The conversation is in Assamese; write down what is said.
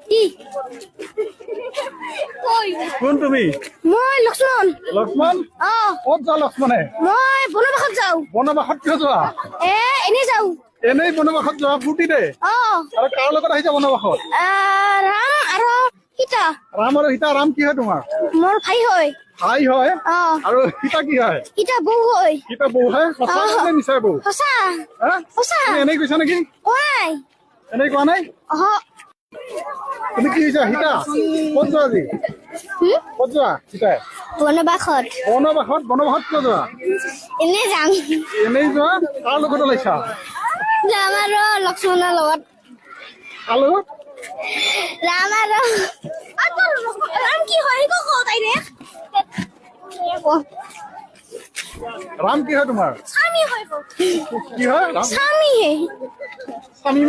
কি কই কোন তুমি মই লক্ষ্মণ লক্ষ্মণ ক'ত যোৱা লক্ষ্মণে মই বনবাসত যাওঁ বনবাসত কিয় যোৱা এনেই যাওঁ এনেই বনবাসত যোৱা ফূৰ্তিতে আৰু কাৰ লগত আহিছা বনবাসত ৰাম আৰু সীতা ৰাম আৰু সীতা ৰাম কি হয় তোমাৰ মোৰ ভাই হয় ভাই হয় আৰু সীতা কি হয় সীতা বৌ হয় সীতা বৌ হয় সঁচা নে মিছা বৌ সঁচা সঁচা তুমি এনেই কৈছা নেকি ঐ এনেই কোৱা নাই তুমি কি হৈছা সীতা ক'ত যোৱা আজি ক'ত যোৱা সীতাই বনবাসত বনবাসত কিয় যোৱা এনেই যাম এনেই যোৱা কাৰ লগত ওলাইছা ৰাম আৰু লক্ষ্মণৰ লগত কাৰ লগত ৰাম আৰু ৰাম কি হয় কওঁ তাই ৰে ৰাম কি হয় তোমাৰ স্বামী হয় কি হয় ৰাম স্বামী স্বামী